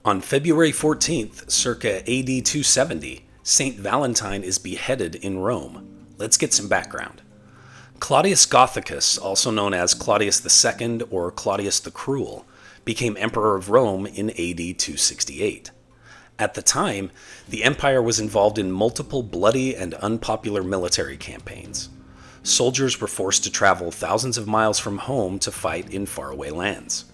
On February 14th, circa AD 270, Saint Valentine is beheaded in Rome. Let's get some background. Claudius Gothicus, also known as Claudius II or Claudius the Cruel, became Emperor of Rome in AD 268. At the time, the empire was involved in multiple bloody and unpopular military campaigns. Soldiers were forced to travel thousands of miles from home to fight in faraway lands.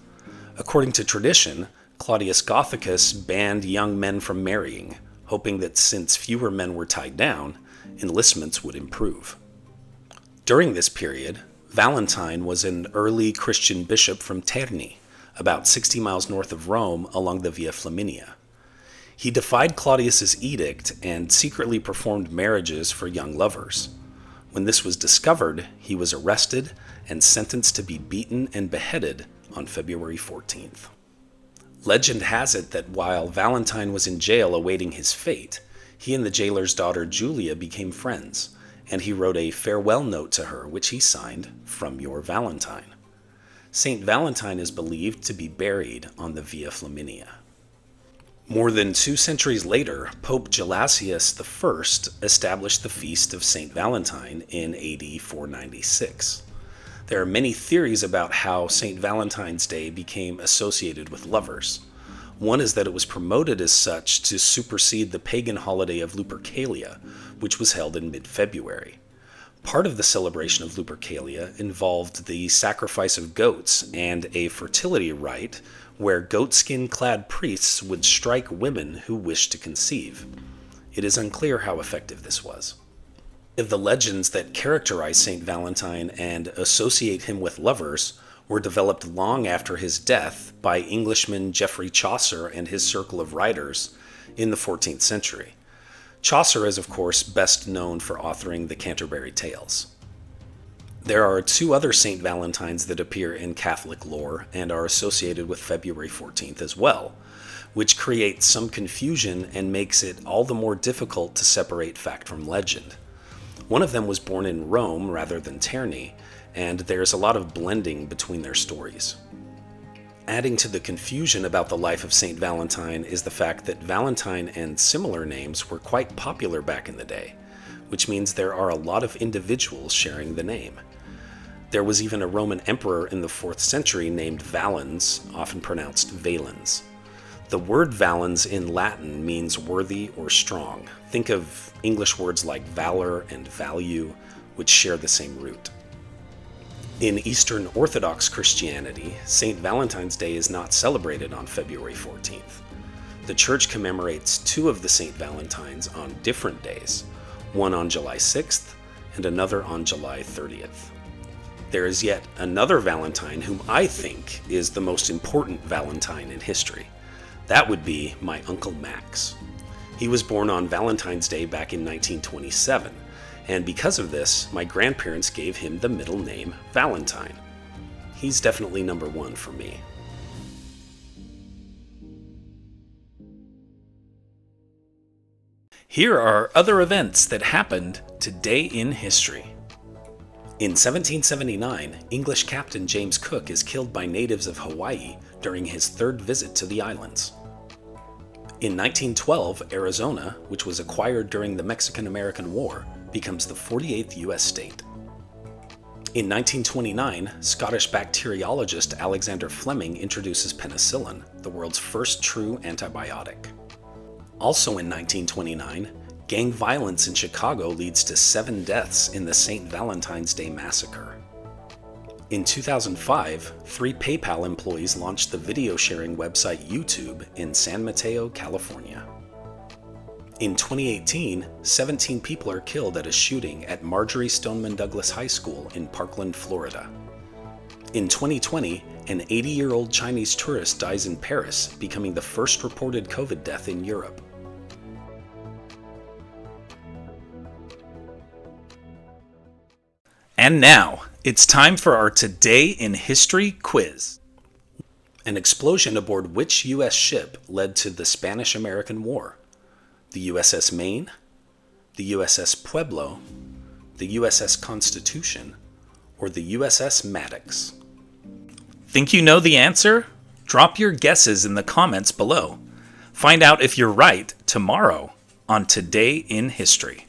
According to tradition, Claudius Gothicus banned young men from marrying, hoping that since fewer men were tied down, enlistments would improve. During this period, Valentine was an early Christian bishop from Terni, about 60 miles north of Rome along the Via Flaminia. He defied Claudius's edict and secretly performed marriages for young lovers. When this was discovered, he was arrested and sentenced to be beaten and beheaded on February 14th. Legend has it that while Valentine was in jail awaiting his fate, he and the jailer's daughter Julia became friends, and he wrote a farewell note to her which he signed, "From your Valentine." Saint Valentine is believed to be buried on the Via Flaminia. More than 2 centuries later, Pope Gelasius I established the feast of Saint Valentine in AD 496. There are many theories about how St. Valentine's Day became associated with lovers. One is that it was promoted as such to supersede the pagan holiday of Lupercalia, which was held in mid-February. Part of the celebration of Lupercalia involved the sacrifice of goats and a fertility rite where goatskin-clad priests would strike women who wished to conceive. It is unclear how effective this was. The legends that characterize St. Valentine and associate him with lovers were developed long after his death by Englishman Geoffrey Chaucer and his circle of writers in the 14th century. Chaucer is, of course, best known for authoring the Canterbury Tales. There are 2 other St. Valentines that appear in Catholic lore and are associated with February 14th as well, which creates some confusion and makes it all the more difficult to separate fact from legend. One of them was born in Rome rather than Terni, and there's a lot of blending between their stories. Adding to the confusion about the life of St. Valentine is the fact that Valentine and similar names were quite popular back in the day, which means there are a lot of individuals sharing the name. There was even a Roman emperor in the 4th century named Valens, often pronounced Valens. The word valens in Latin means worthy or strong. Think of English words like valor and value, which share the same root. In Eastern Orthodox Christianity, St. Valentine's Day is not celebrated on February 14th. The Church commemorates 2 of the St. Valentines on different days, one on July 6th and another on July 30th. There is yet another Valentine whom I think is the most important Valentine in history. That would be my Uncle Max. He was born on Valentine's Day back in 1927, and because of this, my grandparents gave him the middle name Valentine. He's definitely number 1 for me. Here are other events that happened today in history. In 1779, English Captain James Cook is killed by natives of Hawaii during his 3rd visit to the islands. In 1912, Arizona, which was acquired during the Mexican-American War, becomes the 48th U.S. state. In 1929, Scottish bacteriologist Alexander Fleming introduces penicillin, the world's first true antibiotic. Also in 1929, gang violence in Chicago leads to 7 deaths in the St. Valentine's Day Massacre. In 2005, 3 PayPal employees launched the video sharing website YouTube in San Mateo, California. In 2018, 17 people are killed at a shooting at Marjory Stoneman Douglas High School in Parkland, Florida. In 2020, an 80-year-old Chinese tourist dies in Paris, becoming the first reported COVID death in Europe. And now, it's time for our Today in History quiz. An explosion aboard which U.S. ship led to the Spanish-American War? The USS Maine, the USS Pueblo, the USS Constitution, or the USS Maddox? Think you know the answer? Drop your guesses in the comments below. Find out if you're right tomorrow on Today in History.